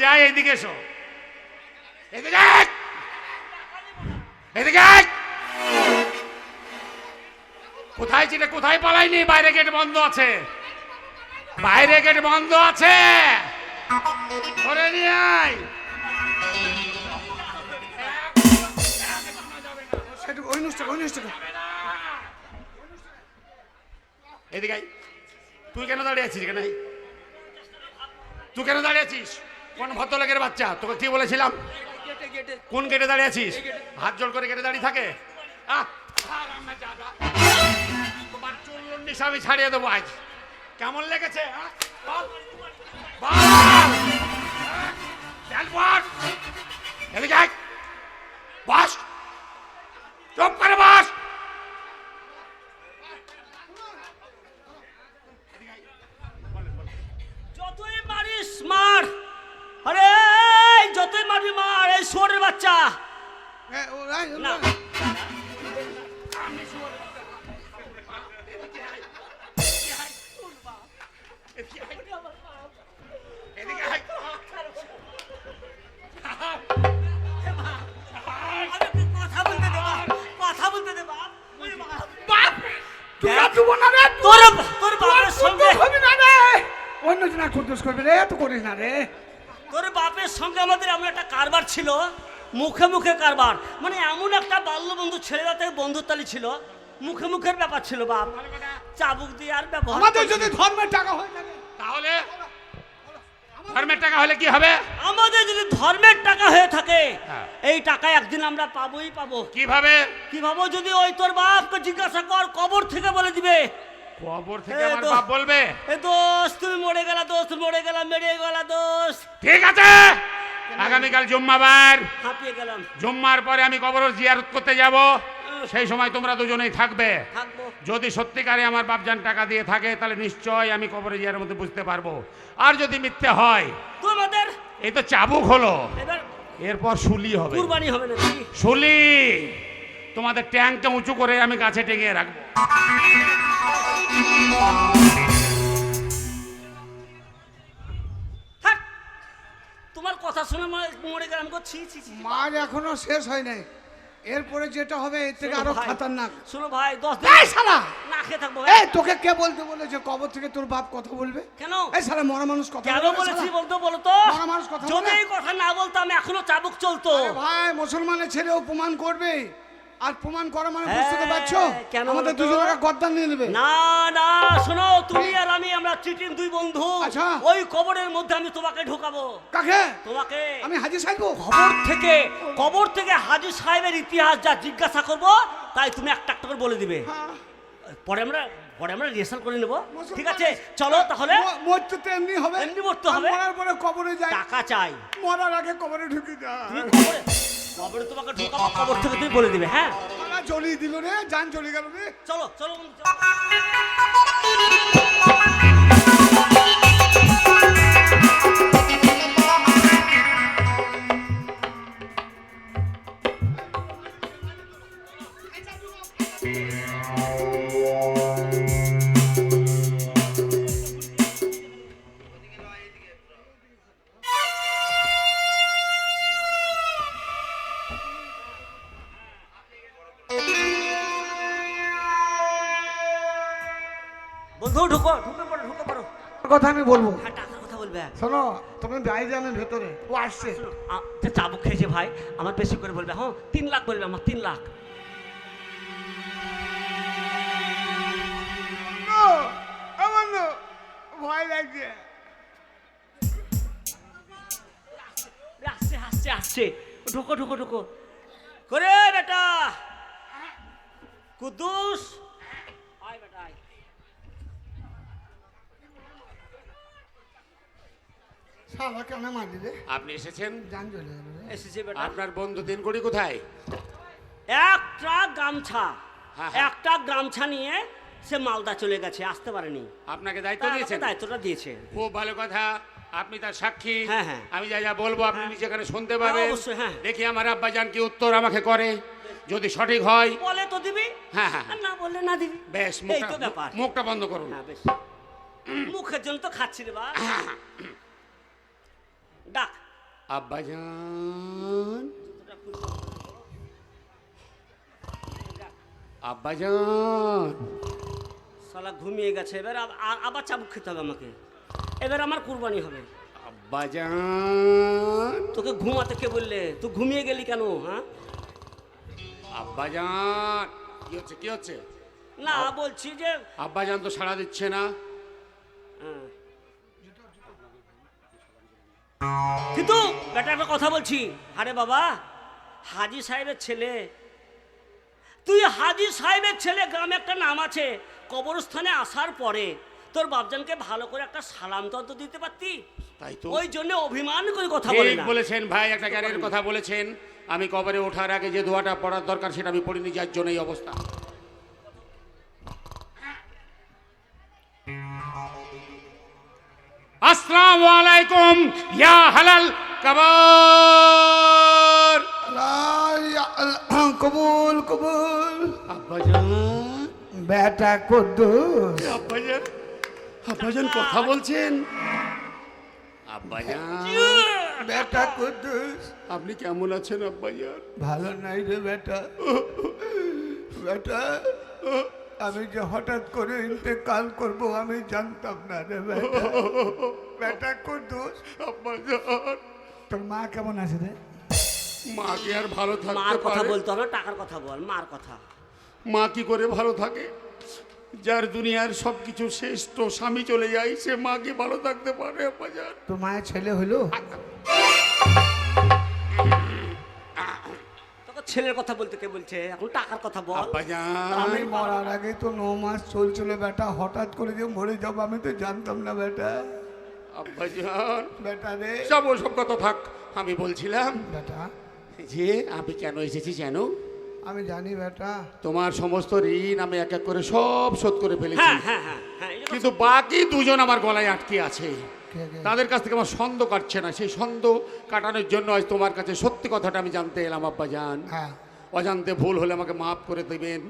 যায়, এইদিকে এসো, এদিকে এদিকে। কোথায় ছিলে? কোথায় পালাইনি? বাইরে গেট বন্ধ আছে, বাইরে গেট বন্ধ আছে, ধরে নিয়ে আয়। এদিকে তুই কেন দাঁড়িয়ে আছিস? কেন তুই কেন দাঁড়িয়ে আছিস? কোন ভদ্রলোকের বাচ্চা? তোকে কি বলেছিলাম? কোন গেটে দাঁড়িয়ে আছিস? হাত জোড় করে গেটে দাঁড়িয়ে থাকে? তোমার চুল্লুন্ডিস আমি ছাড়িয়ে দেবো আজ। কেমন লেগেছে? এদিকে বাস, চুপ করে বাস। যতই মারিস মার, আরে যতই মারবি মার, এই শুয়োরের বাচ্চা। না কথা বলতে দে বাপ। তোর বাপের সঙ্গে অন্যজনা কুদ্দুস করবে রে, তো করিস না রে। তোর বাপের সঙ্গে আমাদের এমন একটা কারবার ছিল, মুখে মুখে কারবার, মানে এমন একটা বাল্যবন্ধু ছেলেরা থেকে বন্ধুত্বালি ছিল, মুখে মুখের ব্যাপার ছিল বাপ। চাবুক দিয়ে আর ব্যবহার। আমাদের যদি ধর্মের টাকা হয় তাহলে ধর্মের টাকা হলে কি হবে? আমাদের যদি ধর্মের টাকা হয়ে থাকে, এই টাকা একদিন আমরা পাবোই পাবো। কিভাবে? কিভাবে? যদি ওই তোর বাপকে জিজ্ঞাসা কর, কবর থেকে বলে দিবে। কবর থেকে আমার বাপ বলবে? এ দোস্ত তুমি মরে গেলা, দোস্ত মরে গেলা, মেরে গেলা দোস্ত। ঠিক আছে, আগামীকাল জুম্মাবার, হাঁপিয়ে গেলাম। জুম্মার পরে আমি কবর জিয়ারত করতে যাব, সেই সময় তোমরা দুজনেই থাকবে। যদি সত্যিকারে আমার বাপজান টাকা দিয়ে থাকে তাহলে নিশ্চয় আমি কবরে জিয়ারের মধ্যে বুঝতে পারবো। আর যদি মিথ্যে হয়, তোমাদের এই তো চাবুক হলো, এবার এরপর শুলি হবে। কুরবানি হবে না? শুলি তোমাদের ট্যাঙ্কটা উঁচু করে আমি গাছে টেঙিয়ে রাখবো। তোমার কথা শুনে মরে গেলাম। মার এখনো শেষ হয় নাই, এরপরে যেটা হবে এর থেকে আরো খতরনাক। শোনো ভাই, 10 দিন শালা না খেয়ে থাকবো। এই তোকে কে বলতে বলেছে কবর থেকে তোর বাপ কথা বলবে? কেন? এই শালা মরা মানুষ কথা কেন বলে? বলেছি বলতো? বলো তো। মরা মানুষ কথা যদি বলে? এই কথা না বলতাম এখনো চাবুক চলতো। আরে ভাই, মুসলমানের ছেলেও প্রমাণ করবে, আর প্রমাণ করা মানে বুঝতে তো পারছো আমাদের দুজনের গর্দান নিয়ে নেবে। না না, শোনো, তুমি আর আমি, আমরা চিটিং দুই বন্ধু। আচ্ছা, ওই কবরের মধ্যে আমি তোমাকে ঢোকাবো। কাকে? তোমাকে। আমি হাজী সাহেব কবর থেকে হাজী সাহেবের ইতিহাস যা জিজ্ঞাসা করব তাই তুমি একটা একটা করে বলে দিবে। পরে আমরা রিহার্সাল করে নেব। ঠিক আছে, চলো তাহলে। মরতে তো এমনি হবে, এমনি মরতে হবে। মরার পরে কবরে যাই, টাকা চাই। মরার আগে কবরে ঢুকে যা। কবরে তোমাকে ঢোকাবো, কবর থেকে তুমি বলে দিবে। হ্যাঁ, জ্বলিয়ে দিল রে, জান চলে গেল রে। চলো চলো। বন্ধু ঢুকে পড়ো। কথা আমি বলবো। হ্যাঁ, টাকার কথা বলবে। শোনো, তুমি বাইরে যাবেন ভেতরে, ও আসছে। চাবুক খেয়েছে ভাই, আমার বেশি করে বলবে। হ্যাঁ, 3 লাখ বলবে, আমার 3 লাখ। আমার না ভয় লাগছে। আসছে। ঢুকো করে বেটা কুদ্দুস, আয় বেটা আয়। শালা কেন মারলি রে? আপনি এসেছেন? জান চলে গেল রে। এসেছে বেটা। আপনার বন্ধু দিনকড়ি কোথায়? একটা গামছা নিয়ে সে মালদা চলে গেছে, আসতে পারেনি। আপনাকে দায়িত্ব দিয়েছেন? দায়িত্বটা দিয়েছে। খুব ভালো কথা, আপনি তার সাক্ষী। হ্যাঁ হ্যাঁ, আমি যা যা বলবো আপনি যেখানে শুনতে পাবেন। অবশ্যই। হ্যাঁ, দেখি আমার আব্বাজান কি উত্তর আমাকে করে, যদি সঠিক হয় বলে তো দিবি, হ্যাঁ হ্যাঁ, আর না বললে না দিবি। বেশ। এই তো ব্যাপার। মুখটা বন্ধ করুন। হ্যাঁ বেশ, মুখের জন্য তো খাচ্ছি রে বা। ডাক আব্বাজান, আব্বাজান, শালা ঘুমিয়ে গেছে, এবার আবার চাবুক খেতে হবে আমাকে, এবার আমার কুরবানি হবে। আব্বাজান, তোকে ঘুমাতে কে বললে? তুই ঘুমিয়ে গেলি কেন? হ্যাঁ, আব্বাজান, কি হচ্ছে কি হচ্ছে? না বলছি যে আব্বাজান তো সাড়া দিচ্ছে না। হ্যাঁ। কিন্তু বেটা একটা কথা বলছি, আরে বাবা হাজি সাহেবের ছেলে, তুই হাজি সাহেবের ছেলে, গ্রামে একটা নাম আছে, কবরস্থানে আসার পরে তোর বাপজানকে ভালো করে একটা সালাম তো দিতে পারতি। তাই তো, ওই জন্য অভিমান করে কথা বলে ঠিক না। বলেছেন ভাই, একটা জ্ঞানের কথা বলেছেন। আমি কবরে ওঠার আগে যে দোয়াটা পড়ার দরকার সেটা আমি পড়িনি, যার জন্য এই অবস্থা। আসসালামু আলাইকুম ইয়া হালাল কবর। কবুল কবুল। আব্বাজান, বেটা কুদ্দুস, আব্বাজান, আব্বাজান কথা বলছেন? আব্বাজান, বেটা কুদ্দুস, আপনি কেমন আছেন আব্বাজান? ভালো নাই রে বেটা। বেটা, আমি যে হঠাৎ করে ইন্তেকাল করব আমি জানতাম না রে বেটা। বেটা কুদ্দুস, আব্বাজান, তোর মা কেমন আছে রে? মা কি আর ভালো মার থাকতে কথা পারে? বলতে হবে, টাকার কথা বল, মার কথা। মা কি করে ভালো থাকে? যার দুনিয়ার সবকিছু শেষ, তো স্বামী চলে যায়, সে মা কি ভালো থাকতে পারে আব্বাজান? তোর মায়ের ছেলে হইলো? তোকে ছেলের কথা বলতে কে বলছে? এখন টাকার কথা বল। আব্বাজান, আমি মরার আগে তো 9 মাস চলছিল বেটা, হঠাৎ করে যে মরে যাবো আমি তো জানতাম না বেটা। আব্বাজান, বেটা রে সব ওসব কথা থাক। আমি বলছিলাম বেটা, যে আমি কেন এসেছি জানো? আমি জানি বেটা। তোমার সমস্ত ঋণ আমি এক এক করে সব শোধ করে ফেলেছি, হ্যাঁ হ্যাঁ হ্যাঁ হ্যাঁ, এই যে কিন্তু বাকি দুজন আমার গলায় আটকে আছে। কে কে? তাদের কাছ থেকে আমার সন্দেহ কাটছে না, সেই সন্দেহ কাটানোর জন্য আজ তোমার কাছে সত্যি কথাটা আমি জানতে এলাম আব্বাজান। হ্যাঁ, অজান্তে ভুল হলে আমাকে মাফ করে দেবেন।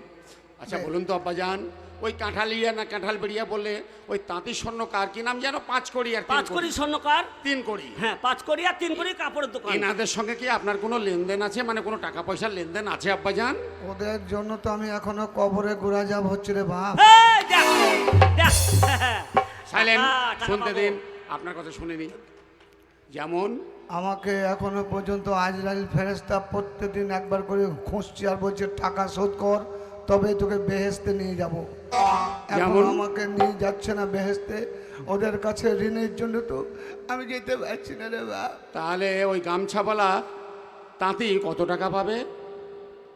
আচ্ছা হ্যাঁ। বলুন তো আব্বাজান, ওই কাঁঠালিয়া না কাঁঠাল বেড়িয়া বললে ওই তাঁতি স্বর্ণকার কি নাম যেন? 5 কোটি আর 5 কোটি স্বর্ণকার। 3 কোটি। হ্যাঁ 5 কোটি আর 3 কোটি কাপড়ের দোকান। এনাদের সঙ্গে কি আপনার কোনো লেনদেন আছে, মানে কোনো টাকা পয়সার লেনদেন আছে আব্বাজান? ওদের জন্য তো আমি এখনো কবরে ঘোরা যাব হচ্ছে রে বাপ। এই দেখ, দেখ। সাইলেন্ট, টাকা শুনতে পাবো। দিন, আপনার কথা শুনিনি। যেমন আমাকে এখনো পর্যন্ত আজরাইল ফেরেশতা প্রত্যেকদিন একবার করে খুঁজছে আর বলছে টাকা শোধ কর, তবে তোকে বেহেশতে নিয়ে যাব। এখন যেমন? আমাকে নিয়ে যাচ্ছে না বেহেশতে, ওদের কাছে ঋণের জন্য তো আমি যেতে পারছি না রে বাপ। তাহলে ওই গামছাওয়ালা তাঁতি কত টাকা পাবে?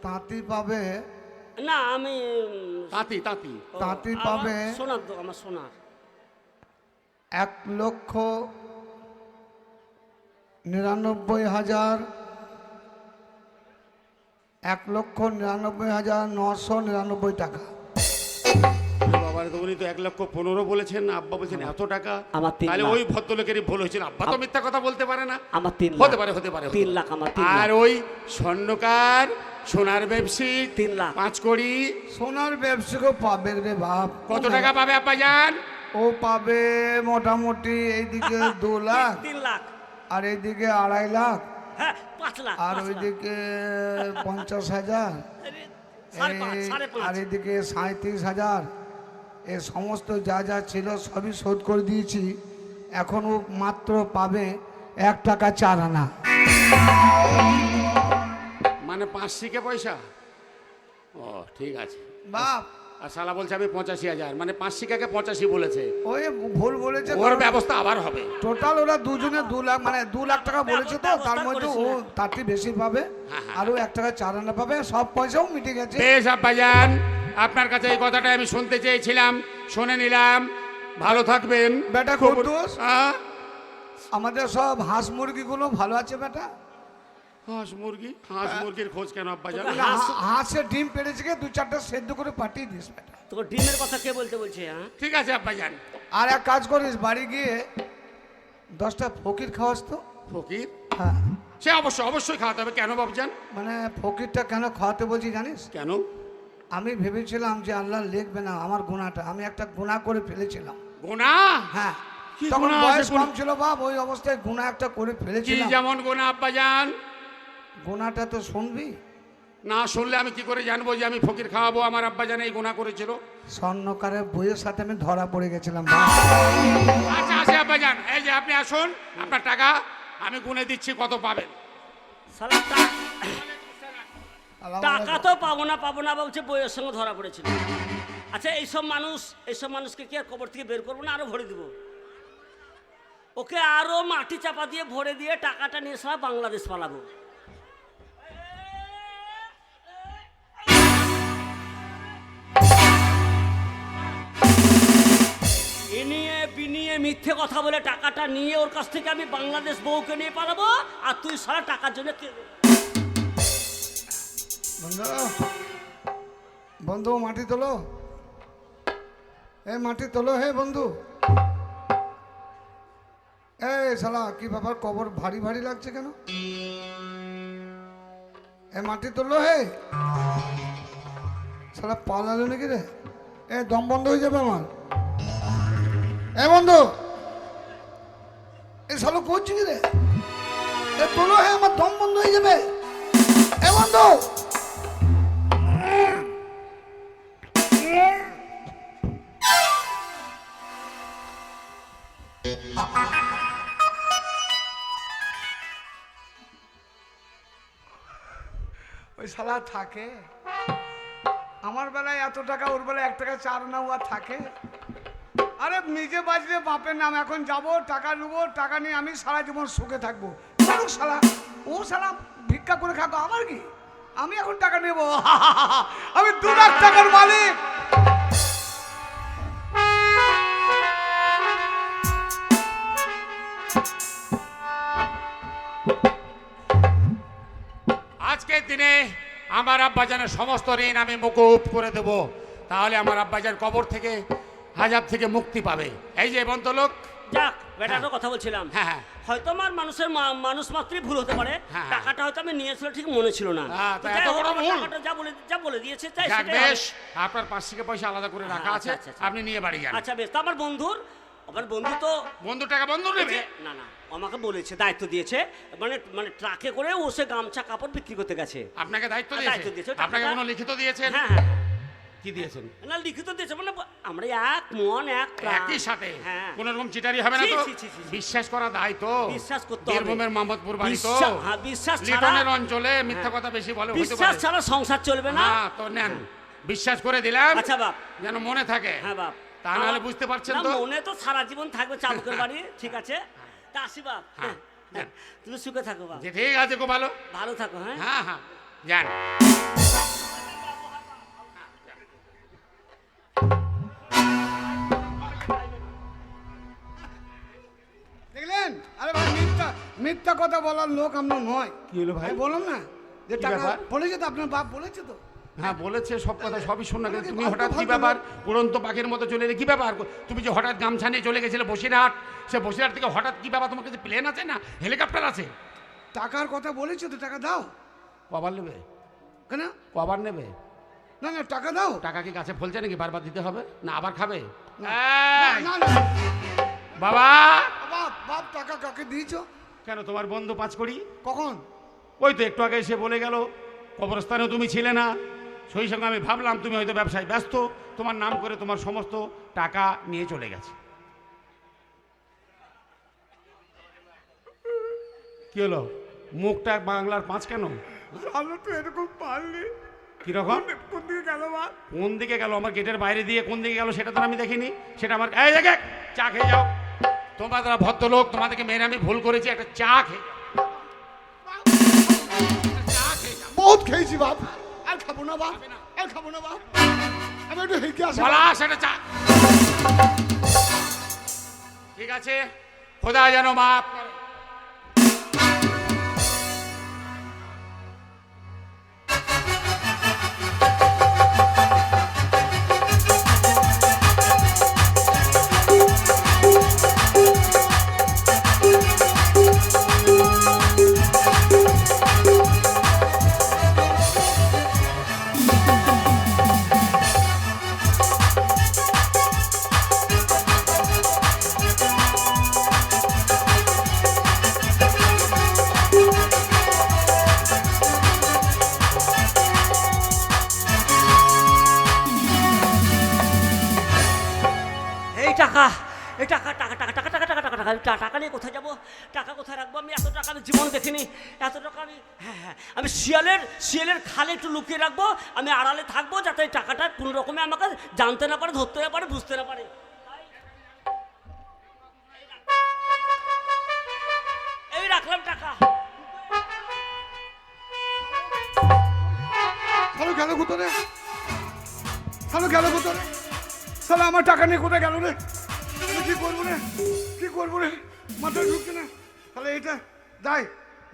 তাঁতি পাবে, না আমি তাঁতি তাঁতি তাঁতি পাবে সোনার তো, আমার সোনার 1,99,000, 1,99,999 টাকা। বাবার তো উনি তো 1,15,00,000 বলেছেন, আব্বা বলছেন এত টাকা। আমার 3 তাহলে লাখ। ওই ভদ্রলোকেরই ভুল হয়েছিল, আব্বা তো মিথ্যা কথা বলতে পারে না। আমার 3 লাখ। হতে পারে হতে পারে 3 লাখ, আমার 3 আর লাখ। ওই স্বর্ণকার সোনার ব্যবসায়িক 3 লাখ। 5 কোটি সোনার ব্যবসাকে পাবে রে বাপ। কত টাকা পাবে আব্বাজান? ও পাবে মোটামুটি এইদিকে 2 লাখ, 3 লাখ। আর এইদিকে 2.5 লাখ, হ্যাঁ 5 লাখ। আর 5 লাখ। ওইদিকে 50,000, আরে, 5.5, 5.5। আর এদিকে 37,000। এ সমস্ত যা যা ছিল সবই শোধ করে দিয়েছি। এখনো মাত্র পাবে 1 টাকা 4 আনা। মানে 5 শিকে পয়সা? ও ঠিক আছে। বাপ আর শালা বলছে আমি 85,000, মানে 5 শিকাকে 85 বলেছে। ওই ভুল বলেছে, ওর ব্যবস্থা আবার হবে। টোটাল ওরা দুজনে 2 লাখ, মানে 2 লাখ টাকা বলেছে, তো তার ব্যবস্থা মধ্যে ও করিস না। তার থেকে বেশি পাবে, আরো 1 টাকা 4 আনা পাবে, সব পয়সাও মিটে গেছে। বেশ আব্বাজান, আপনার কাছে এই কথাটা আমি শুনতে চেয়েছিলাম, শুনে নিলাম। ভালো থাকবেন। বেটা খবর- কুদ্দুস, হ্যাঁ? আমাদের সব হাঁস মুরগিগুলো ভালো আছে বেটা? হাঁস মুরগির খোঁজ কেন আব্বাজান? তোকে না, হাঁসের ডিম পেড়েছে, 2-4টা সেদ্ধ করে পাঠিয়ে দিস বেটা। তোকে ডিমের কথা কে বলতে বলছে? হ্যাঁ ঠিক আছে আব্বাজান। আর এক কাজ করিস, বাড়ি গিয়ে 10টা ফকির খাওয়াস তো। ফকির? হ্যাঁ, সে অবশ্যই খাওয়াতে হবে। কেন বাবজান? মানে ফকিরটা কেন খাওয়াতে বলছি জানিস? কেন? আমি ভেবেছিলাম যে আল্লাহ লিখবে না আমার গুনাহটা, আমি একটা গুনাহ করে ফেলেছিলাম। গোনা? হ্যাঁ, কি তখন গুনাহ বয়স আছে, গুনাহ? কম ছিল বাপ, ওই অবস্থায় গুনাহ একটা করে কি ফেলেছিলাম। যেমন গুনাহ আব্বাজান? গুনাহটা তো শুনবি। না শুনলে আমি কি করে জানবো যে আমি ফকির খাওয়াবো? আমার আব্বাজান এই গুনাহ করেছিল। স্বর্ণকারের বইয়ের সাথে আমি ধরা পড়ে গেছিলাম বাপ। আচ্ছা আচ্ছা আব্বাজান, এই যে আপনি আসুন, আপনার টাকা আমি গুনে দিচ্ছি, কত পাবেন? শালা আল্লাহ টাকা তো পাবো না বলছে, বইয়ের সঙ্গে ধরা পড়েছিল। আচ্ছা এইসব মানুষকে কি আর কবর থেকে বের করবো না, আরো ভরে দিব? ওকে আরো মাটি চাপা দিয়ে ভরে দিয়ে টাকাটা নিয়ে সারা বাংলাদেশ পালাবো। এনিয়ে বিনিয়ে মিথ্যে কথা বলে টাকাটা নিয়ে ওর কাছ থেকে আমি বাংলাদেশ বউকে নিয়ে পালাবো, আর তুই সারা টাকার জন্য বন্ধু, বন্ধু মাটি তোলো, মাটি তোলো হে বন্ধু। শালা কি ব্যাপার, কবর ভারী ভারী লাগছে কেন? মাটি তোলো হে। শালা পালালো নাকি রে? দম বন্ধ হয়ে যাবে আমার। বন্ধু, শালো করছি কি রে? তোলো হে, আমার দম বন্ধ হয়ে যাবে। বন্ধু, ওই শালা থাকে আমার বেলায় এত টাকা, ওর বেলায় 1 টাকা 4 আনা আর থাকে। আরে নিজে বাঁচলে বাপের নাম, এখন যাব টাকা নেবো, টাকা নিয়ে আমি সারা জীবন সুখে থাকবো। শালা ও শালা ভিক্ষা করে খাবো, আমার কি? আমি এখন টাকা নেবো, আমি 2 লাখ টাকার মালিক। আজকের দিনে আমার আব্বাজানের সমস্ত ঋণ আমি মকুব করে দেব, তাহলে আমার আব্বাজান কবর থেকে, আযাব থেকে মুক্তি পাবে। এই যে ভদ্রলোক, যাক বেটারও কথা বলছিলাম। হ্যাঁ। হয়তো আমার মানুষ মাত্রই ভুল হতে পারে। হ্যাঁ। টাকাটা হয়তো আমি নিয়েছিল ঠিক মনে ছিল না। হ্যাঁ, তা যাই এত হোক, বড় আমার ভুল? টাকাটা যা বলে দিয়েছে তাই যাক সেটাই বেশ, হবে। আপনার 5 থেকে পয়সা আলাদা করে রাখা আছে, আচ্ছা, আচ্ছা। আপনি নিয়ে বাড়ি যান। আচ্ছা বেশ, তা আমার বন্ধু তো বন্ধু টাকা বন্ধু নেবে? না আমাকে বলেছে, দায়িত্ব দিয়েছে, মানে ট্রাকে করে ও সে গামছা কাপড় বিক্রি করতে গেছে। আপনাকে দায়িত্ব দায়িত্ব দিয়েছে? দিয়েছে, আপনাকে টাকাটা- কোনো লিখিত দিয়েছেন? হ্যাঁ কি দিয়েছেন? না লিখিত দিয়েছে, মানে আমরা এক মন এক প্রাণ। একই সাথে হ্যাঁ। কোন রকম চিটারি হবে না তো? ছি, ছি, ছি, ছি। বিশ্বাস করা দায় তো। বিশ্বাস করতে হবে। বীরভূমের মোহাম্মদপুর বাড়ি তো, বিশ্বাস ছাড়া লিটনের অঞ্চলে মিথ্যা কথা বেশি বলে হতে বিশ্বাস পারে। ছাড়া সংসার চলবে না। হ্যাঁ, তো নেন, বিশ্বাস করে দিলাম। আচ্ছা বাপ। যেন মনে থাকে। হ্যাঁ বাপ। তা নাহলে বুঝতে পারছেন না, তো? মনে তো সারা জীবন থাকবে চাবুকের বাড়ি, ঠিক আছে? তা আসি বাপ। হ্যাঁ, হ্যাঁ, তুমি সুখে থাকো বাপ, যে ঠিক আছে, খুব ভালো। ভালো থাকো। হ্যাঁ হ্যাঁ হ্যাঁ, যান। দেখলেন? আরে ভাই, মিথ্যা কথা বলার লোক আমরা নয়। কি হলো ভাই? আমি বললাম না যে কি টাকা ব্যাপার? বলেছে তো, আপনার বাপ বলেছে তো। হ্যাঁ বলেছে, সব কথা সবই শোনা গেল। তুমি আমাকে হঠাৎ কি ভাবতে ব্যাপার, উড়ন্ত পাখির মতো চলে এলে, কি ব্যাপার? তুমি যে হঠাৎ গামছা নিয়ে চলে গেছিলে বসিরহাট, সে বসিরহাট থেকে হঠাৎ কি ব্যাপার? তোমার কাছে প্লেন আছে না হেলিকপ্টার আছে? টাকার কথা বলেছে তো, টাকা দাও। কবার নেবে? কেন? কবার নেবে? না টাকা দাও। টাকা কি গাছে ফলছে নাকি বারবার দিতে হবে, না আবার খাবে? না, এই, না, না। বাবা, বাপ টাকা কাকে দিয়েছো? কেন তোমার বন্ধু 5 কোটি? কখন? ওই তো একটু আগে এসে বলে গেল, কবরস্থানেও তুমি ছিলে না। সেই সঙ্গে আমি ভাবলাম তুমি হয়তো ব্যবসায় ব্যস্ত, তোমার নাম করে তোমার সমস্ত টাকা নিয়ে চলে গেছে। কি হলো, মুখটা বাংলার 5 কেন? আমরা তো এরকম পারলি। কিরকম? কোন দিকে গেল বাপ? কোন দিকে গেল? আমার গেটের বাইরে দিয়ে কোন দিকে গেল সেটা তো আমি দেখিনি। সেটা আমার, এই দেখে চা খেয়ে যাও। তোমরা যারা ভদ্রলোক, তোমাদেরকে মেরে আমি ভুল করেছি, একটা চা খেয়ে যাও। চা খেয়ে যাও। বহুত খেয়েছি বাপ, আর খাবো না বাপ, আর খাবো না বাপ। আমি একটু হেঁকে আসি। বলা সেটা চা। ঠিক আছে, খোদা যেন মাফ করে। এই টাকা টাকা টাকা টাকা টাকা টাকা টাকা টাকা টাকা নিয়ে কোথায় যাবো? টাকা কোথায় রাখবো? আমি এত টাকা আমি জীবন দেখিনি, এত টাকা আমি আমি শিয়ালের খালে একটু লুকিয়ে রাখবো, আমি আড়ালে থাকবো যাতে এই টাকাটা কোনো রকমে আমাকে জানতে না পারে, ধরতে না পারে, বুঝতে না পারে। এই রাখলাম টাকা। হ্যালো গেল কোথায়? হ্যালো গেল কোথায়? সালা আমার টাকা নিয়ে কোথায় গেল রে? আমি কি করবো রে? কি করবো রে? মাথায় ঢুকছে না। তাহলে এটা যাই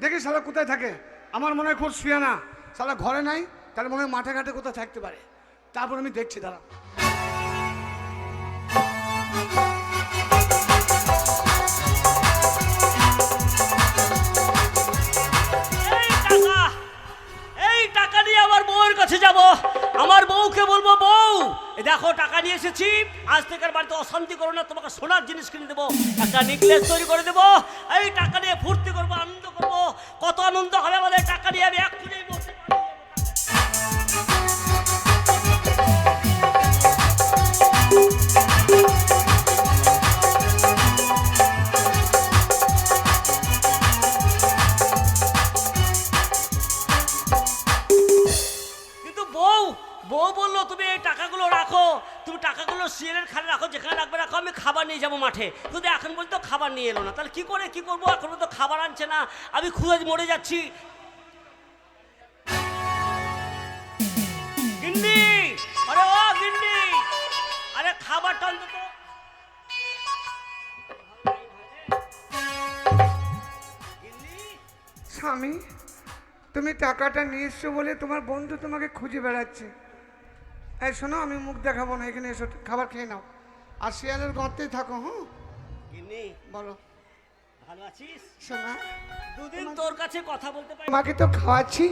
দেখি সালা কোথায় থাকে। আমার মনে হয় খোঁজ শুয়ে না, সালা ঘরে নাই, তাহলে মনে হয় মাঠে ঘাটে কোথায় থাকতে পারে। তারপর আমি দেখছি দাঁড়া। এই টাকা নিয়ে আমার বউয়ের কাছে যাব, আমার বউকে বলবো, বউ এই দেখো টাকা নিয়ে এসেছি, আজ থেকে আর বাড়িতে অশান্তি করো না, তোমাকে সোনার জিনিস কিনে দেবো, একটা নেকলেস তৈরি করে দেবো, এই টাকা নিয়ে ফুর্তি করবো, আনন্দ করবো। কত আনন্দ হবে আমাদের টাকা নিয়ে, আমি এক্ষুনি বসে বউ বললো তুমি এই টাকাগুলো রাখো, তুমি টাকাগুলো শিয়ালের খালে রাখো, যেখানে রাখবে রাখো, আমি খাবার নিয়ে যাবো মাঠে। কিন্তু এখন বলতো খাবার নিয়ে এলো না, তাহলে কি করবো? এখন তো খাবার আনছে না, আমি খুঁজে মরে যাচ্ছি। গিন্নি, আরে ও গিন্নি, আরে খাবারটা অন্তত। স্বামী, তুমি টাকাটা নিয়ে এসছো বলে তোমার বন্ধু তোমাকে খুঁজে বেড়াচ্ছে। এই শোনো, আমি মুখ দেখাবো না, এখানে এসো, খাবার খেয়ে নাও আর শিয়ালের গর্তেই থাকো। হ্যাঁ গিন্নি বলো। ভালো আছিস? শোনা, দুদিন তোর কাছে কথা বলতে পারি। তোমাকে তো খাওয়াচ্ছি,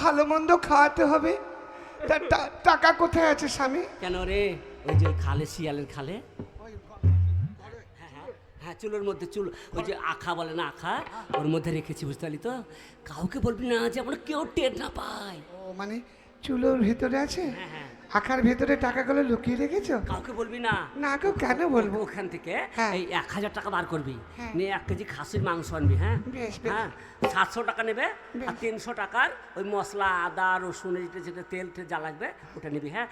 ভালো মন্দ খাওয়াতে হবে। টাকা কোথায় আছে স্বামী? কেন রে? ওই যে খালে, শিয়ালের খালে, হ্যাঁ চুলের মধ্যে, চুল ওই যে আখা বলে না, আখা, ওর মধ্যে রেখেছি, বুঝতে পারলি তো? কাউকে বলবি না, যে আমরা কেউ টের না পাই। ও মানে চুলোর ভেতরে আছে? হ্যাঁ আখার ভেতরে টাকাগুলো লুকিয়ে রেখেছো? কাউকে বলবি না। না গো, কেন বলবো? ওখান থেকে হ্যাঁ। এই 1000 টাকা বার করবি, হ্যাঁ। নিয়ে 1 কেজি খাসির মাংস আনবি। হ্যাঁ বেশ, বেশ। হ্যাঁ 700 টাকা নেবে, বেশ। আর 300 টাকার ওই মশলা, আদা রসুন, যেটা তেল যা লাগবে ওটা নিবি। হ্যাঁ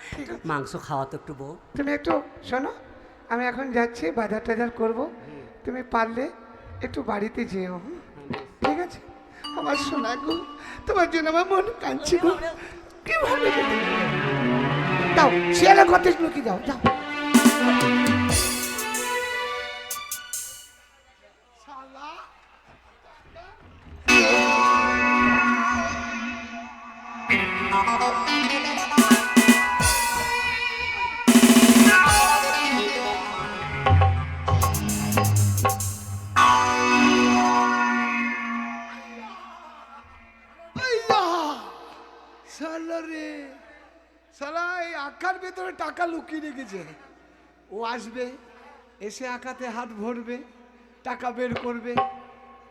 মাংস খাওয়া তো একটু বউ। তুমি একটু শোনো, আমি এখন যাচ্ছি বাজার টাজার করবো, তুমি পারলে একটু বাড়িতে যেও। ঠিক আছে আমার সোনা গো, তোমার জন্য আমার মন কাঁদছে গো। কি ভালো লাগে। দাও শিয়ালের ঘর থেকে লুকিয়ে দাও, যাও। শালা এই আঁকার ভেতরে টাকা লুকিয়ে রেখেছে। ও আসবে, এসে আঁকাতে হাত ভরবে, টাকা বের করবে,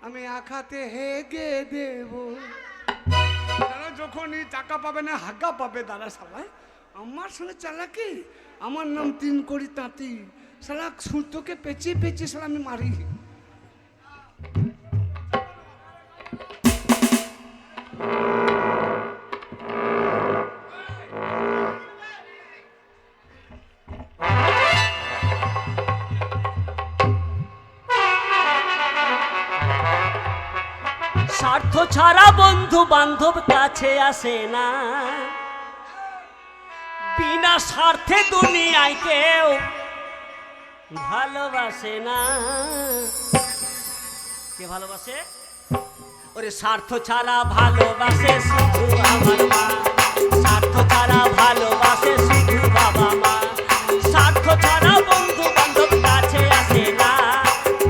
আমি আঁকাতে হেগে দেব। তারা যখনই টাকা পাবে না, হাগা পাবে দাদা। শালা আমার সঙ্গে চালাকি, আমার নাম 3 কোটি তাঁতি। শালা সুতোকে পেঁচিয়ে পেঁচিয়ে শালা আমি মারি। স্বার্থ ছাড়া বন্ধু বান্ধব কাছে আসে না, বিনা স্বার্থে দুনিয়ায় কেউ ভালোবাসে না। কে ভালোবাসে? ওরে স্বার্থ ছাড়া ভালোবাসে শুধু আমার মা, স্বার্থ ছাড়া ভালোবাসে শুধু বাবা মা, স্বার্থ ছাড়া বন্ধু বান্ধব কাছে আসে না,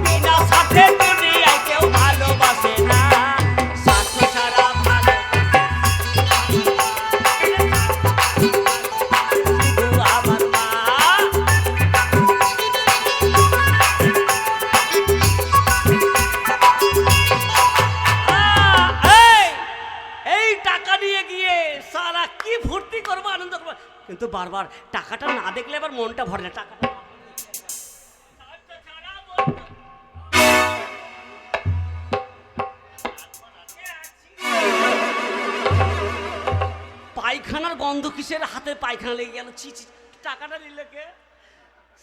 বিনা স্বার্থে দুনিয়ায় কেউ ভালোবাসে না। স্বার্থ ছাড়া শুধু আমার মা। এই টাকা নিয়ে গিয়ে সারা কি ফুর্তি করবো, আনন্দ করবো, কিন্তু বারবার টাকাটা না দেখলে আবার মনটা ভরে না। টাকাটা পায়খানার গন্ধ কিসের, হাতে পায়খানা লেগে গেল, ছি ছি। টাকাটা নিলে কে?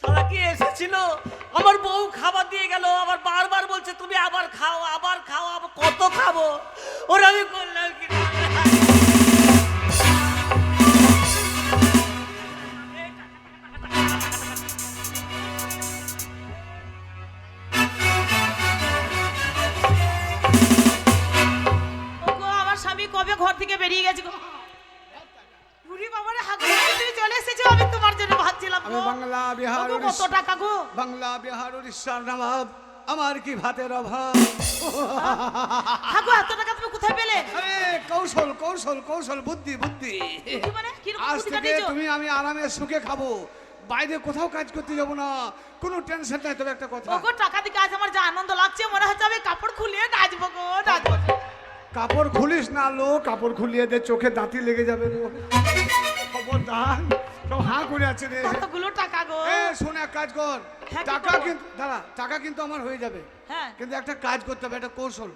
সারা কি এসেছিল, আমার বউ খাবার দিয়ে গেল, আবার বারবার বলছে তুমি আবার খাও আবার খাও, আবার কত খাবো, ওরা আমি করলাম কি? ওগো আমার স্বামী কবে ঘর থেকে বেরিয়ে গেছে গো। উরি বাবারে হাগু তুমি চলে এসেছো, আমি তোমার জন্য ভাবছিলাম আমি গো। বাংলা বিহার ওগো, কত টাকা গো? বাংলা বিহার উড়িষ্যার নবাব, আমার কি ভাতের অভাব। হাগু এত টাকা তুমি কোথায় পেলে? আরে কৌশল কৌশল কৌশল, বুদ্ধি বুদ্ধি। কি মানে কি রকম আজ বুদ্ধি থেকে কাটিয়েছো? তুমি আমি আরামে সুখে খাবো, বাইরে কোথাও কাজ করতে যাবো না, কোনো টেনশন নাই। তবে একটা কথা, ওগো টাকা দিকে আজ আমার যা আনন্দ লাগছে, মনে হচ্ছে আমি কাপড় খুলিয়ে নাচবো গো, নাচবো। কাপড় খুলিস না লো, কাপড় খুলিয়ে দে, চোখে দাঁতি লেগে যাবে লো। খবরদার, সব হাঁ করে আছে রে। কতগুলো টাকা গো। এ শোন, এক কাজ কর, হ্যাঁ, কি টাকা করবো? কিন্তু দাঁড়া, টাকা কিন্তু আমার হয়ে যাবে, হ্যাঁ কিন্তু একটা কাজ করতে হবে, একটা কৌশল।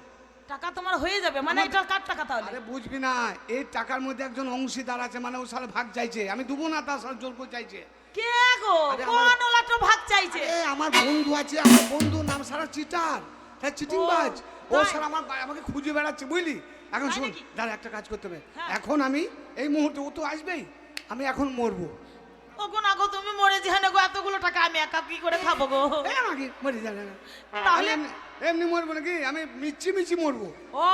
টাকা তোমার হয়ে যাবে মানে এটা কার টাকা তাহলে? আরে বুঝবি না, এই টাকার মধ্যে একজন অংশীদার আছে, মানে ও সালে ভাগ চাইছে, আমি দেবো না, তার সাথে জোর করে চাইছে। কে গো? আরে কোন আমার- ওলাটো ভাগ চাইছে? এ আমার বন্ধু আছে, আমার বন্ধু নাম সারা চিটার, হ্যাঁ চিটিং বাজ, ও তাই? স্যার আমার আমাকে খুঁজে বেড়াচ্ছে বুঝলি। এখন তাই শুন, নাকি? দাঁড়া একটা কাজ করতে হবে, হ্যাঁ। এখন আমি এই মুহূর্তে, ও তো আসবেই, আমি এখন মরবো। ওগো না গো, তুমি মরে যেখানে গো, এতগুলো টাকা আমি একা কি করে খাবো গো? এই আমাকে মরে যাবে না, তাহলে? এমনি মরবো নাকি, আমি মিচি মিচি মরবো। ও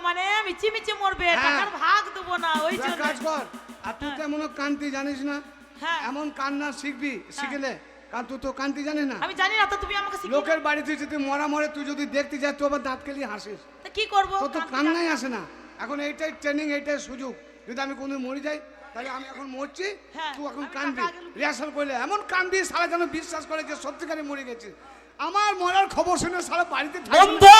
মানে মিচি মিচি মরবে, হ্যাঁ। টাকার ভাগ দেবো না ওই তুই এক জন্য। কাজ কর, আর তুই তো এমন কান্তি জানিস না, হ্যাঁ এমন কান্না শিখবি, শিখলে, কারণ তুই তো কান্তি জানিস না। আমি জানি না তো, তুমি আমাকে শিখিয়ে লোকের বাড়িতে যদি মরা মরে তুই যদি দেখতে যাস, তুই আবার দাঁত কেলিয়ে হাসিস, তা কি করবো? তোর তো কান্নাই আসে না। এখন এইটাই ট্রেনিং, এইটাই সুযোগ, যদি আমি কোনো মরে যাই, তাহলে আমি এখন মরছি, হ্যাঁ, তুই এখন আমি কানবি, টাকা আগে লুকিয়ে- রিহার্সাল করলে এমন কানবি, সারা যেন বিশ্বাস করে যে সত্যিকারে মরে গেছে। আমার মরার খবর শুনে সারা বাড়িতে থাকবে। বন্ধু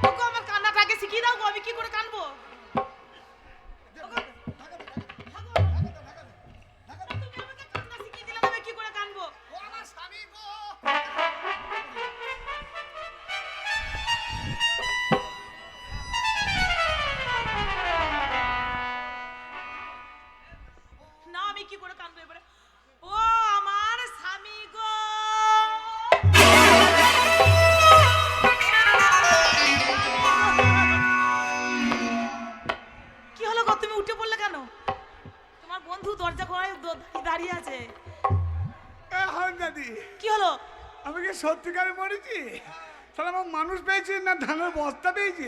ওগো, আমার কান্নাটা আগে শিখিয়ে দাও গো, আমি কি করে কানবো? ওগো, তুমি আমাকে কান্না শিখিয়ে দিলে, আমি কি করে কানবো? না আমি কি করে কানবো এবারে? ও আমার স্বামী গো। কি হলো গো, তুমি উঠে পড়লে কেন? তোমার বন্ধু দরজা খোলায় দাঁড়িয়ে আছে। এ হারামজাদি, কি হলো? আমি কি সত্যিকারে মরেছি? সারা আমার মানুষ পেয়েছি না ধানের বস্তা পেয়েছি?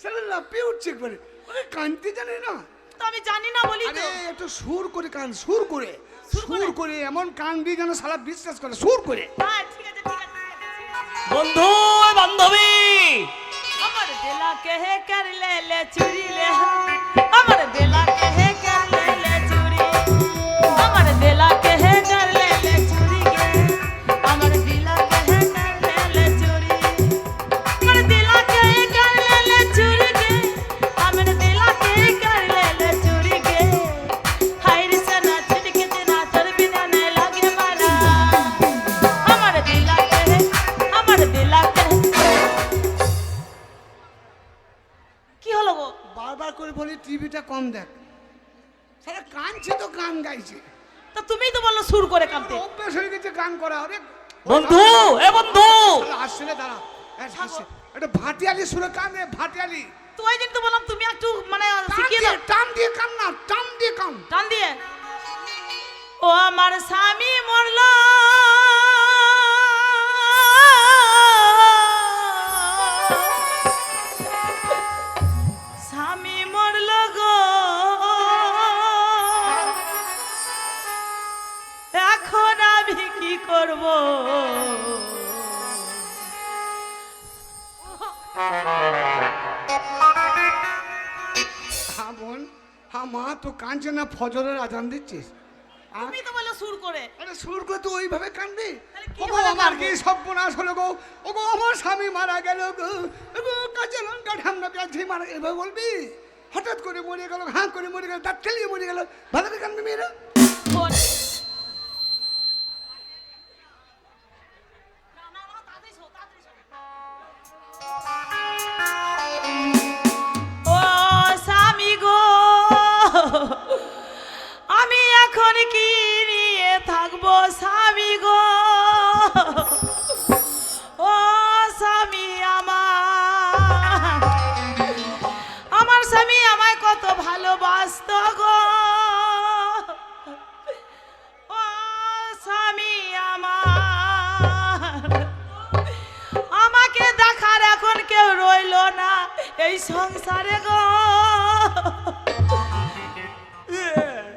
সারা লাফিয়ে উঠছে একবারে, মানে কানতে জানে না। তো আমি জানি না বলি আরে তো। একটু সুর করে কান, সুর করে, সুর করে? সুর করে এমন কানবি যেন সারা বিশ্বাস করে, সুর করে। হ্যাঁ ঠিক আছে ঠিক আছে ঠিক আছে। বন্ধু বান্ধবী, আমার বেলা কে হে कर ले ले चुरी ले, আমার বেলা কে হে कर ले ले चुरी, আমার বেলা কে হে कर ले ले चुरी गे, আমার বেলা কে হে कर ले ले चुरी, আমার বেলা কে হে कर ले ले चुरी गे, আমার বেলা কে হে कर ले ले चुरी गे, হায় রে সনা छिड़के तेरा तर बिना नहीं लगे मारा, আমার বেলা কে হে, আমার বেলা কে হে। কি হলো গো? বারবার করে বলি টিভিটা কম দেখ, সারা কানছে তো গান গাইছে, তা তুমিই তো বললো সুর করে কাঁদতে। অভ্যাস হয়ে গেছে গান করা। আরে বন্ধু এ বন্ধু, আসছে রে, দাঁড়া, এটা ভাটিয়ালি সুরে কান রে, ভাটিয়ালি। তো ওই জন্য তো বললাম তুমি একটু মানে টান শিখিয়ে দিয়ে, দাও। টান দিয়ে কান না, টান দিয়ে কান। টান দিয়ে। ও আমার স্বামী মরল, স্বামী মরল গো, এখন আমি কি করব? হ্যাঁ বোন, হ্যাঁ মা, তো কানছে না, ফজরের আজান দিচ্ছিস? তুমি তো বললো সুর করে। আরে সুর করে তো ওইভাবে কানবি। তাহলে ওগো কিভাবে আমার কাঁদবো? কি সর্বনাশ হলো গো, ওগো আমার স্বামী মারা গেল গো, ওগো কাঁচা লঙ্কা ঠান্ডা পেঁয়াজ খেয়ে মারা, এভাবে বলবি? হঠাৎ করে মরে গেল, হাঁ করে মরে গেল, দাঁত খেলিয়ে মরে গেল, ভালো করে কানবি মেয়েরা? বোন, এই সংসারে গো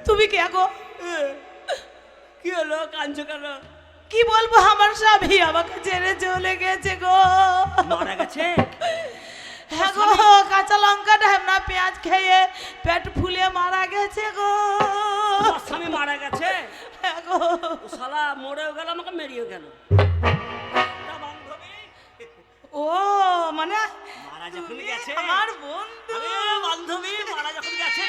তুমি কে গো? কি হলো, কাঁদছো কেন? কি বলবো, আমার স্বামী আমাকে ছেড়ে চলে গেছে গো। মারা গেছে? হ্যাঁ গো, কাঁচা লঙ্কা ঢেমনা পেঁয়াজ খেয়ে পেট ফুলে মারা গেছে গো। তোমার স্বামী মারা গেছে? হ্যাঁ গো। ও শালা মরেও গেল, আমাকে মেরিয়েও গেল। তা বান্ধবী, ও মানে মারা যখন তুমি গেছে, আমার বন্ধু। আরে বান্ধবী মারা যখন গেছে,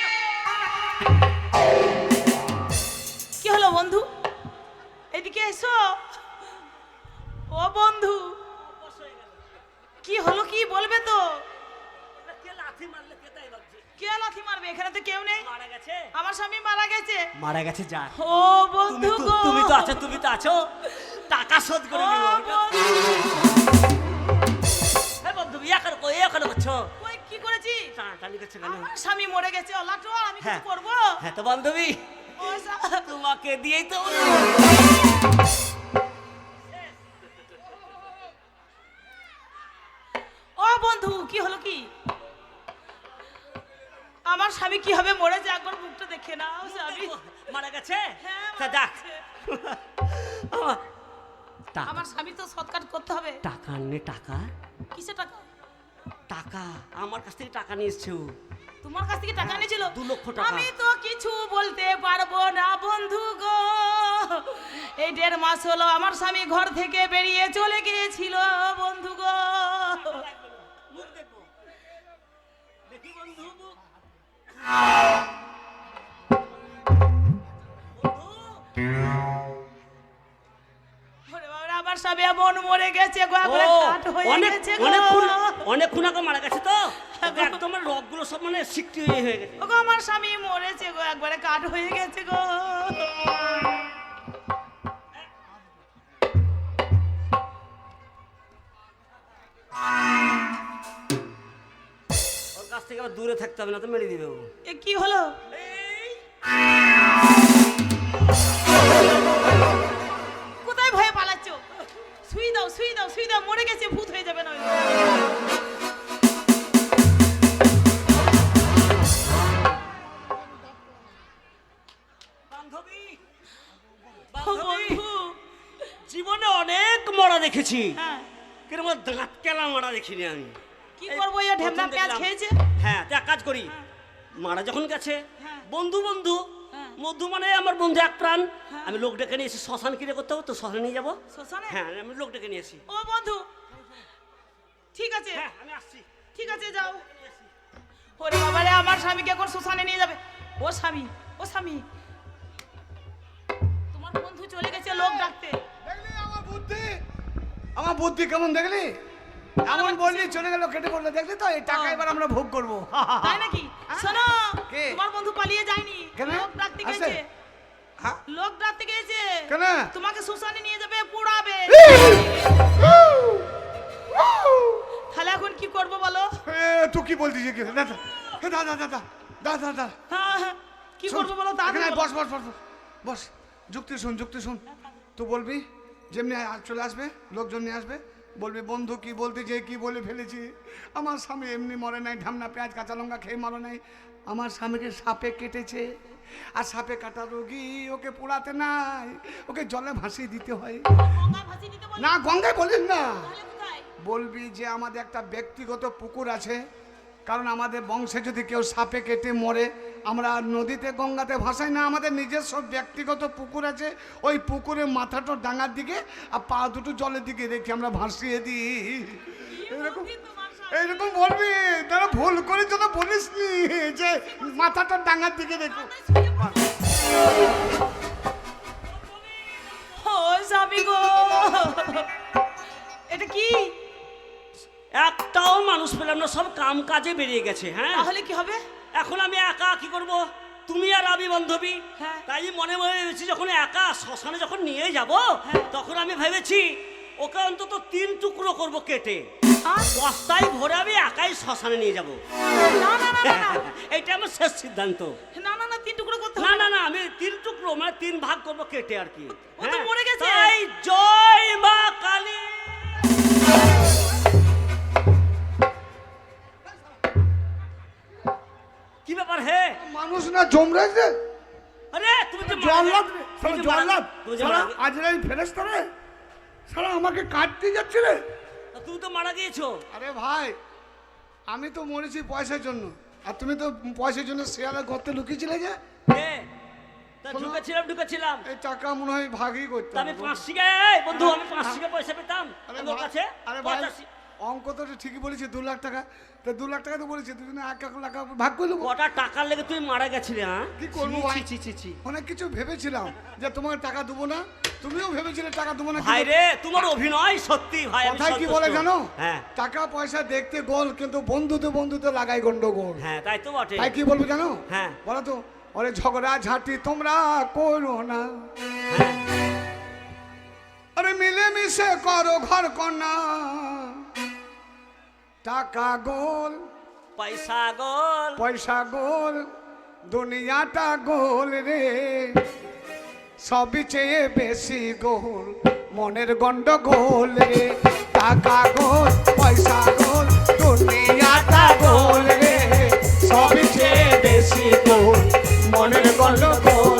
কি হলো বন্ধু, এদিকে এসো। ও বন্ধু, কি হলো, কি বলবে তো? কে লাথি মারলে, কে তাই ভাবছে? কে লাথি মারবে? এখানে তো কেউ নেই। মারা গেছে? আমার স্বামী মারা গেছে। মারা গেছে যা। ও বন্ধু গো, তুমি তো আছো, তুমি তো আছো, টাকা শোধ করে ও নিব। বন্ধু। হে বন্ধু, এখন এখন করছো? ওই কি করেছি? টানাটানি করছো কেন? আমার স্বামী মরে গেছে, অলাটো, আমি হ্যাঁ। কিছু করবো? হ্যাঁ তো বান্ধবী, ও সা- তোমাকে দিয়েই তো ও বন্ধু, কি হলো কি? আমার স্বামী কি হবে, মরেছে, একবার মুখটা দেখে নাও। স্বামী মারা গেছে? হ্যাঁ, তা মারা দেখ, গেছে। আমার স্বামী তো সৎকার করতে হবে। টাকা নে, টাকা কিসে টাকা? টাকা আমার কাছ থেকে টাকা নিয়ে এসছে ও। তোমার কাছ থেকে টাকা নিয়েছিল? 2 লক্ষ টাকা। আমি তো কিছু বলতে পারবো না বন্ধু গো। এই 1.5 মাস হলো আমার স্বামী ঘর থেকে বেরিয়ে চলে গিয়েছিল বন্ধু গো। মুখ দেখবো, দেখি বন্ধু মুখ। ওরে বাবা, আমার স্বামী এমন মরে গেছে গো, একবারে কাঠ হয়ে গেছে গো। অনেকক্ষণ আগে মারা গেছে তো, একদম রগগুলো সব মানে সিক্তি হয়ে গেছে। ওগো, আমার স্বামী মরেছে গো, একবারে কাঠ হয়ে গেছে গো। ওর কাছ থেকে আবার দূরে থাকতে হবে, না তো মেরে দিবে ও। এ কি হলো? কোথায় ভয়ে পালাচ্ছ? শুই দাও, শুই দাও, শুই দাও, মরে গেছে, ভূত হয়ে যাবে নইলে। বান্ধবী, ও বন্ধু, জীবনে অনেক মরা দেখেছি, হ্যাঁ, কিন্তু দাঁত কেলা মরা দেখিনি আমি। কি করবো, এই ঢেমনা প্রথম পেঁয়াজ দেখলাম। খেয়েছে। হ্যাঁ, তো এক কাজ করি, মারা যখন গেছে, হ্যাঁ। বন্ধু বন্ধু হ্যাঁ। মধু মানে আমার বন্ধু এক প্রাণ, হ্যাঁ। আমি লোক ডেকে নিয়ে এসে শ্মশান কিনে করতে হবে তো, শ্মশানে নিয়ে যাবো। শ্মশানে? হ্যাঁ, আমি লোক ডেকে নিয়ে আসি। ও বন্ধু, ঠিক আছে, হ্যাঁ, আমি আসছি। ঠিক আছে, যাও। ওরে বাবা রে, আমার স্বামীকে এখন শ্মশানে নিয়ে যাবে। ও স্বামী, ও স্বামী, তোমার বন্ধু চলে গেছে লোক ডাকতে। দেখলি আমার বুদ্ধি কেমন দেখলি? এমন বললি চলে গেল, কেটে পড়লো, দেখলি তো? এই টাকা এবার আমরা ভোগ করবো। তাই নাকি? শোনো, কে? তোমার বন্ধু পালিয়ে যায়নি, কেন? লোক ডাকতে আছে? গেছে। হ্যাঁ? লোক ডাকতে গেছে। কেন? তোমাকে শ্মশানে নিয়ে যাবে, পোড়াবে। তাহলে এখন কি করবো বলো? তুই কি বলছিস? দাদা দাদা দাদা দাদা দাদা হ্যাঁ, হ্যাঁ, কি করবো বলো? তাড়াতাড়ি বলো। বস বস বস বস, বস। যুক্তি শুন, যুক্তি শুন। তুই বলবি, যেমনি চলে আসবে, লোকজন নিয়ে আসবে, বলবি বন্ধু কি বলতে যে কি বলে ফেলেছি। আমার স্বামী এমনি মরে নাই, ঢামনা পেঁয়াজ কাঁচা লঙ্কা খেয়ে মরে নাই। আমার স্বামীকে সাপে কেটেছে, আর সাপে কাটা রোগী, ওকে পোড়াতে নাই, ওকে জলে ভাসিয়ে দিতে হয়। গঙ্গায় ভাসিয়ে দিতে বলো। না, গঙ্গায় বলিস না, তাহলে কোথায়? বলবি যে আমাদের একটা ব্যক্তিগত পুকুর আছে, কারণ আমাদের বংশে যদি কেউ সাপে কেটে মরে, আমরা নদীতে গঙ্গাতে ভাসাই না, আমাদের নিজস্ব ব্যক্তিগত পুকুর আছে। ওই পুকুরে মাথাটা ডাঙার দিকে আর পা দুটো জলের দিকে রেখে আমরা ভাসিয়ে দিই। এরকম তোমার স্বামী। এইরকম বলবি, তারা ভুল করে যেন বলিস নি যে মাথাটা ডাঙার দিকে রেখো। ও স্বামী গো, এটা কি? একটাও মানুষ পেলাম না, সব কাম কাজে বেরিয়ে গেছে। হ্যাঁ, তাহলে কি হবে? এখন আমি একা কি করব? তুমি আর আমি বান্ধবী, হ্যাঁ। তাই মনে মনে ভেবেছি যখন একা শ্মশানে যখন নিয়ে যাব, হ্যাঁ। তখন আমি ভেবেছি ওকে অন্তত 3 টুকরো করব কেটে, হ্যাঁ? বস্তায় ভরে আমি একাই শ্মশানে নিয়ে যাব। না না না না, না। এইটা আমার শেষ সিদ্ধান্ত। না না না, 3 টুকরো করতে না হবে। না না, আমি 3 টুকরো মানে 3 ভাগ করব কেটে আর কি। ও তো মরে গেছে। তাই জয় মা কালী। মানুষ না জমরাজ রে, আরে তুমি যে জল্লাদ রে, তুমি যে জল্লাদ তুমি যে শালা মারা গে- আজরাইল ফেরেশতা রে, শালা আমাকে কাটতে যাচ্ছে রে। তুমি তো মারা গিয়েছো। আরে ভাই, আমি তো মরেছি পয়সার জন্য, আর তুমি তো পয়সার জন্য শেয়ালের গর্তে লুকিয়েছিলে যে। কে তা শোনো। ঢুকেছিলাম এই টাকা মনে হয় ভাগই করতে তা আমি হবে। 5 টাকা বন্ধু আমি 5 টাকা পয়সা পেতাম আরে আমার ভাই, কাছে আরে ভাই 85 অঙ্ক তো ঠিকই বলেছি, 2 লাখ টাকা, তো 2 লাখ টাকা তো বলেছি, দুজনে 1 লাখ ভাগ করে দেবো। কটা টাকার লেগে তুই মারা গেছিলি হ্যাঁ কি করবো ভাই? ছি, ছি, ছি। অনেক কিছু ভেবেছিলাম যে তোমাকে টাকা দেবো না, তুমিও ভেবেছিলে টাকা দেবো না, ভাই কিন্তু রে তোমার অভিনয় সত্যি ভাই আমি কথায় কি সন্তুষ্ট। বলে জানো? হ্যাঁ টাকা পয়সা দেখতে গোল, কিন্তু বন্ধুতে লাগাই গন্ডগোল। হ্যাঁ তাই তো বটে তাই কি বলবো জানো? হ্যাঁ। বলো তো, ওরে ঝগড়া ঝাঁটি তোমরা করো না, হ্যাঁ আরে মিলেমিশে করো ঘর কন্যা, টাকা গোল পয়সা গোল পয়সা গোল, দুনিয়াটা গোল রে, সবই চেয়ে বেশি গোল মনের গন্ডগোল রে, টাকা গোল পয়সা গোল, দুনিয়াটা গোল রে, সবই চেয়ে বেশি গোল মনের গন্ডগোল।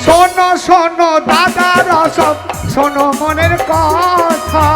শোনো শোনো দাদার সব, শোনো মনের কথা,